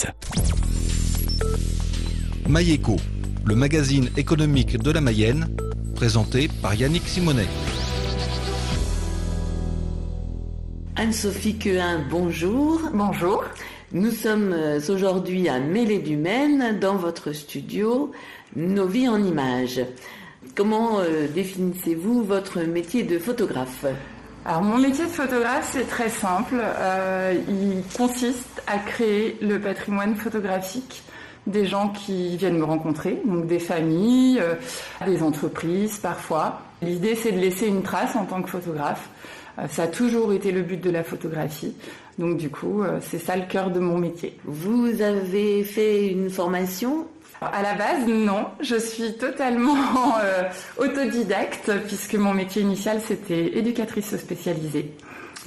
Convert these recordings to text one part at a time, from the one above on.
suite. Maïeco, le magazine économique de la Mayenne, présenté par Yannick Simonet. Anne-Sophie Quehin, bonjour. Bonjour. Nous sommes aujourd'hui à Meslay-du-Maine, dans votre studio, Nos vies en images. Comment définissez-vous votre métier de photographe ? Alors mon métier de photographe, c'est très simple. Il consiste à créer le patrimoine photographique des gens qui viennent me rencontrer, donc des familles, des entreprises parfois. L'idée, c'est de laisser une trace en tant que photographe. Ça a toujours été le but de la photographie. Donc du coup, c'est ça le cœur de mon métier. Vous avez fait une formation ? À la base, non. Je suis totalement autodidacte puisque mon métier initial, c'était éducatrice spécialisée.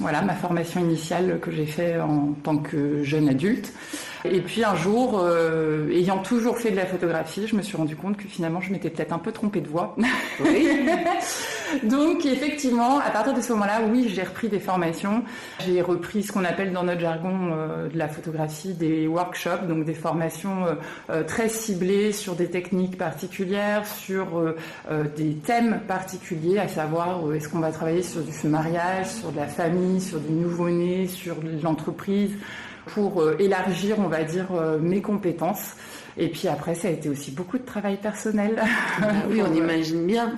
Voilà, ma formation initiale que j'ai fait en tant que jeune adulte. Et puis un jour, ayant toujours fait de la photographie, je me suis rendu compte que finalement, je m'étais peut-être un peu trompée de voie. Oui. Donc effectivement, à partir de ce moment-là, oui, j'ai repris des formations. J'ai repris ce qu'on appelle dans notre jargon de la photographie des workshops, donc des formations très ciblées sur des techniques particulières, sur des thèmes particuliers, à savoir est-ce qu'on va travailler sur du mariage, sur de la famille, sur du nouveau-né, sur de l'entreprise, pour élargir, on va dire, mes compétences. Et puis après, ça a été aussi beaucoup de travail personnel. Oui, on imagine bien.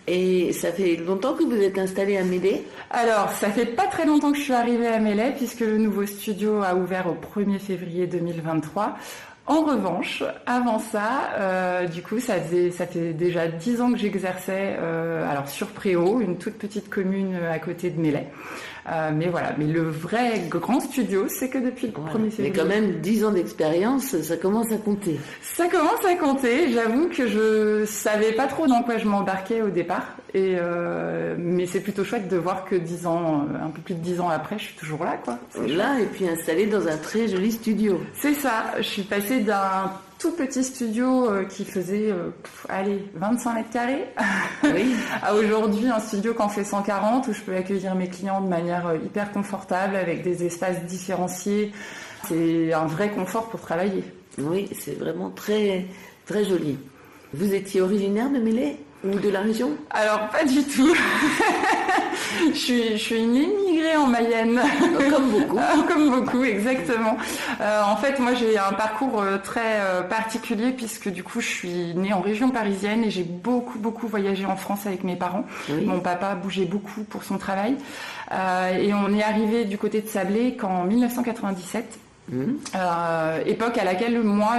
Et ça fait longtemps que vous êtes installée à Meslay ? Alors, ça fait pas très longtemps que je suis arrivée à Meslay, puisque le nouveau studio a ouvert au 1er février 2023. En revanche, avant ça, du coup, ça fait déjà 10 ans que j'exerçais alors sur Préau, une toute petite commune à côté de Meslay. Mais voilà, mais le vrai grand studio, c'est que depuis le 1er février. Mais quand même, 10 ans d'expérience, ça commence à compter. Ça commence à compter. J'avoue que je savais pas trop dans quoi je m'embarquais au départ. Mais c'est plutôt chouette de voir que 10 ans, un peu plus de 10 ans après, je suis toujours là, quoi. Là, et puis installée dans un très joli studio. C'est ça. Je suis passée d'un tout petit studio qui faisait 25 mètres carrés oui. à aujourd'hui un studio qui en fait 140 où je peux accueillir mes clients de manière hyper confortable avec des espaces différenciés. C'est un vrai confort pour travailler. Oui, c'est vraiment très, très joli. Vous étiez originaire de Meslay ou de la région ? Alors, pas du tout. Je suis une immigrée en Mayenne. Comme beaucoup. Comme beaucoup, exactement. En fait, moi, j'ai un parcours très particulier puisque du coup, je suis née en région parisienne et j'ai beaucoup voyagé en France avec mes parents. Oui. Mon papa bougeait beaucoup pour son travail. Et on est arrivé du côté de Sablé qu'en 1997. Époque à laquelle moi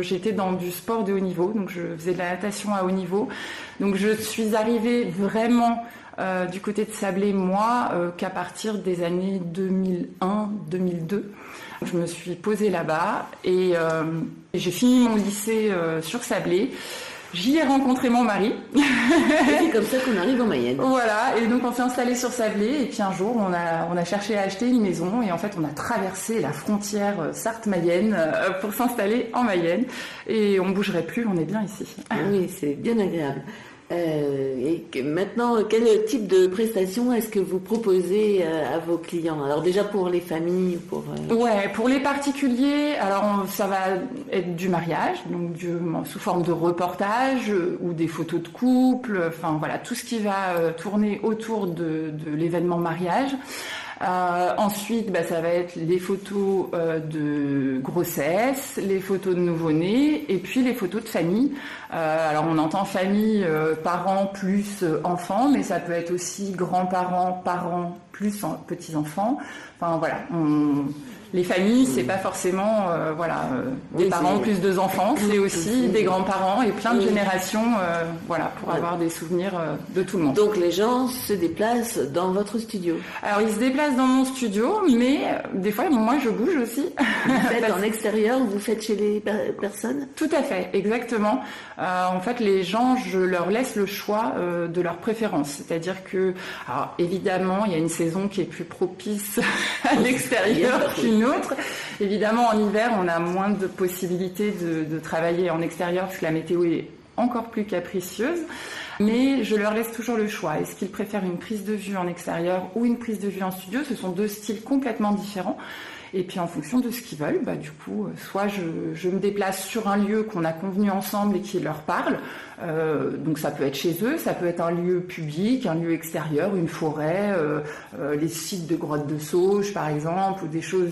j'étais dans du sport de haut niveau, donc je faisais de la natation à haut niveau. Donc je suis arrivée vraiment du côté de Sablé, moi, qu'à partir des années 2001-2002. Je me suis posée là-bas et j'ai fini mon lycée sur Sablé. J'y ai rencontré mon mari. Et c'est comme ça qu'on arrive en Mayenne. Voilà, et donc on s'est installé sur Sablé, et puis un jour on a cherché à acheter une maison, et en fait on a traversé la frontière Sarthe-Mayenne pour s'installer en Mayenne, et on ne bougerait plus, on est bien ici. Oui, c'est bien agréable. Et maintenant, quel type de prestations est-ce que vous proposez à vos clients ? Alors déjà pour les familles, Ouais, pour les particuliers, alors ça va être du mariage, donc sous forme de reportage ou des photos de couple, enfin voilà, tout ce qui va tourner autour de l'événement mariage. Ensuite, ça va être les photos de grossesse, les photos de nouveau-né et puis les photos de famille. Alors on entend famille, parents plus enfants, mais ça peut être aussi grands-parents, parents plus petits-enfants. Enfin voilà, les familles, c'est pas forcément des parents plus 2 enfants, c'est aussi des grands-parents et plein de générations pour avoir des souvenirs de tout le monde. Donc les gens se déplacent dans votre studio. Alors ils se déplacent dans mon studio, mais des fois moi je bouge aussi. Vous faites en extérieur ou vous faites chez les personnes ? Tout à fait, exactement. En fait les gens, je leur laisse le choix de leur préférence. C'est-à-dire que, alors évidemment il y a une saison qui est plus propice à l'extérieur qu'une autre. Évidemment, en hiver, on a moins de possibilités de travailler en extérieur parce que la météo est encore plus capricieuse. Mais je leur laisse toujours le choix. Est-ce qu'ils préfèrent une prise de vue en extérieur ou une prise de vue en studio ? Ce sont 2 styles complètement différents. Et puis en fonction de ce qu'ils veulent, du coup, soit je me déplace sur un lieu qu'on a convenu ensemble et qui leur parle. Donc ça peut être chez eux, ça peut être un lieu public, un lieu extérieur, une forêt, les sites de grottes de Sauge par exemple, ou des choses,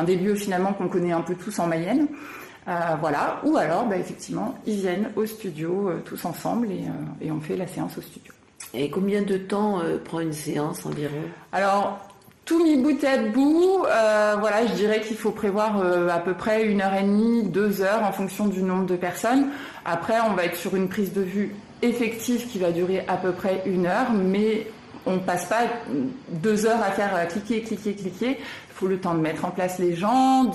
des lieux finalement qu'on connaît un peu tous en Mayenne. Voilà. Ou alors, effectivement, ils viennent au studio tous ensemble et on fait la séance au studio. Et combien de temps prend une séance environ? Alors, tout mis bout à bout, je dirais qu'il faut prévoir à peu près 1h30, 2 heures en fonction du nombre de personnes. Après, on va être sur une prise de vue effective qui va durer à peu près 1 heure, mais on ne passe pas 2 heures à faire cliquer. Il faut le temps de mettre en place les gens,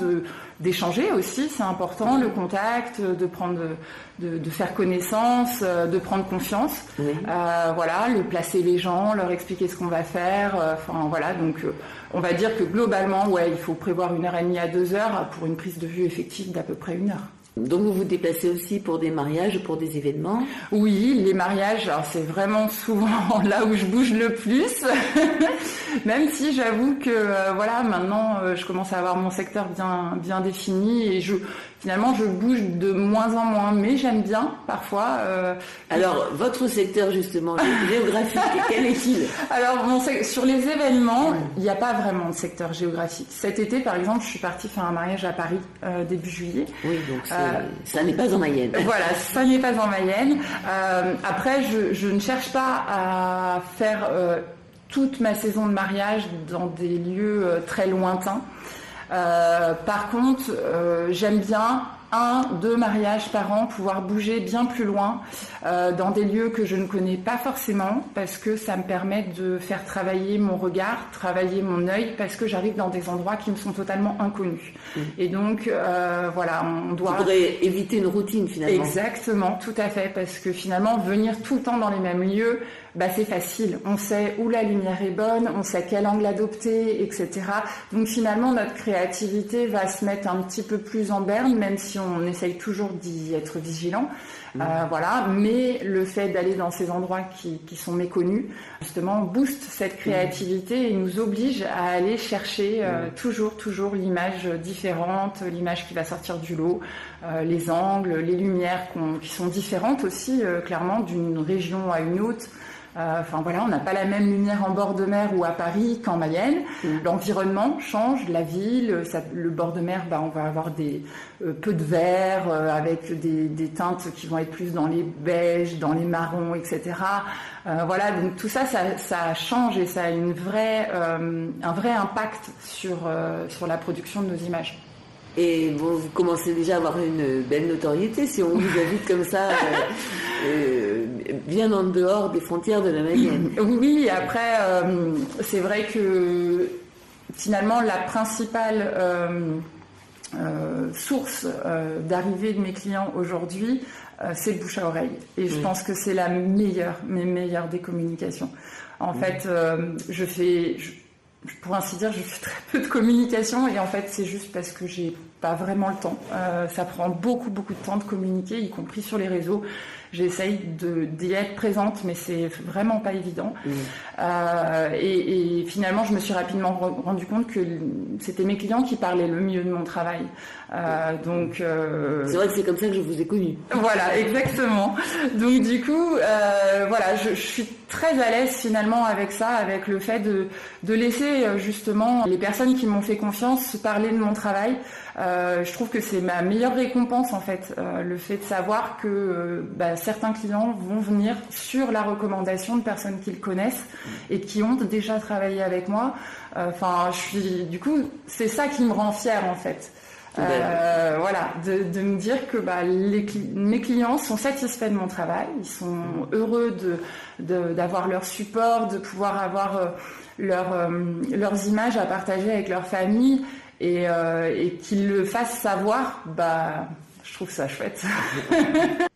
d'échanger aussi, c'est important, le contact, de faire connaissance, de prendre confiance. Oui. Le placer les gens, leur expliquer ce qu'on va faire. Donc on va dire que globalement, il faut prévoir 1h30 à 2 heures pour une prise de vue effective d'à peu près 1 heure. Donc vous vous déplacez aussi pour des mariages, pour des événements? Oui, les mariages, alors c'est vraiment souvent là où je bouge le plus, même si j'avoue que maintenant je commence à avoir mon secteur bien défini et finalement je bouge de moins en moins, mais j'aime bien parfois. Alors votre secteur justement géographique, quel est-il? Alors sur les événements, il n'y a pas vraiment de secteur géographique. Cet été par exemple, je suis partie faire un mariage à Paris début juillet. Oui, donc ça n'est pas en Mayenne. Voilà, ça n'est pas en Mayenne. Après, je ne cherche pas à faire toute ma saison de mariage dans des lieux très lointains. Par contre, j'aime bien 1-2 mariages par an, pouvoir bouger bien plus loin dans des lieux que je ne connais pas forcément, parce que ça me permet de faire travailler mon regard, travailler mon œil, parce que j'arrive dans des endroits qui me sont totalement inconnus. Et donc, on doit... Vous pourrez éviter une routine finalement. Exactement, tout à fait, parce que finalement, venir tout le temps dans les mêmes lieux, c'est facile. On sait où la lumière est bonne, on sait quel angle adopter, etc. Donc finalement, notre créativité va se mettre un petit peu plus en berne, même si on essaye toujours d'y être vigilant. Mais le fait d'aller dans ces endroits qui sont méconnus, justement, booste cette créativité et nous oblige à aller chercher toujours l'image différente, l'image qui va sortir du lot, les angles, les lumières qui sont différentes aussi, clairement, d'une région à une autre. On n'a pas la même lumière en bord de mer ou à Paris qu'en Mayenne. L'environnement change, la ville, le bord de mer, on va avoir peu de vert, avec des teintes qui vont être plus dans les beiges, dans les marrons, etc. Donc tout ça change et ça a un vrai impact sur la production de nos images. Et vous commencez déjà à avoir une belle notoriété si on vous invite comme ça, bien en dehors des frontières de la Mayenne. Oui, après, c'est vrai que finalement, la principale source d'arrivée de mes clients aujourd'hui, c'est le bouche à oreille. Et je pense que c'est la meilleure des communications. En fait, pour ainsi dire, je fais très peu de communication et en fait, c'est juste parce que j'ai pas vraiment le temps. Ça prend beaucoup de temps de communiquer, y compris sur les réseaux. J'essaye d'y être présente, mais c'est vraiment pas évident. Et finalement, je me suis rapidement rendu compte que c'était mes clients qui parlaient le mieux de mon travail. C'est vrai que c'est comme ça que je vous ai connu. Voilà, exactement. Donc du coup, je suis très à l'aise finalement avec ça, avec le fait de laisser justement les personnes qui m'ont fait confiance parler de mon travail. Je trouve que c'est ma meilleure récompense en fait, le fait de savoir que certains clients vont venir sur la recommandation de personnes qu'ils connaissent et qui ont déjà travaillé avec moi. Du coup, c'est ça qui me rend fière en fait. De me dire que mes clients sont satisfaits de mon travail, ils sont heureux d'avoir leur support, de pouvoir avoir leurs images à partager avec leur famille et qu'ils le fassent savoir, je trouve ça chouette.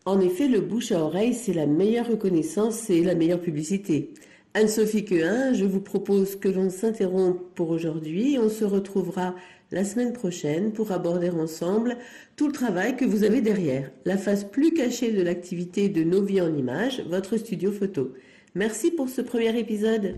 En effet, le bouche à oreille, c'est la meilleure reconnaissance et la meilleure publicité. Anne-Sophie Quehin, je vous propose que l'on s'interrompe pour aujourd'hui. On se retrouvera la semaine prochaine pour aborder ensemble tout le travail que vous avez derrière, la face plus cachée de l'activité de Nos Vies en Images, votre studio photo. Merci pour ce premier épisode.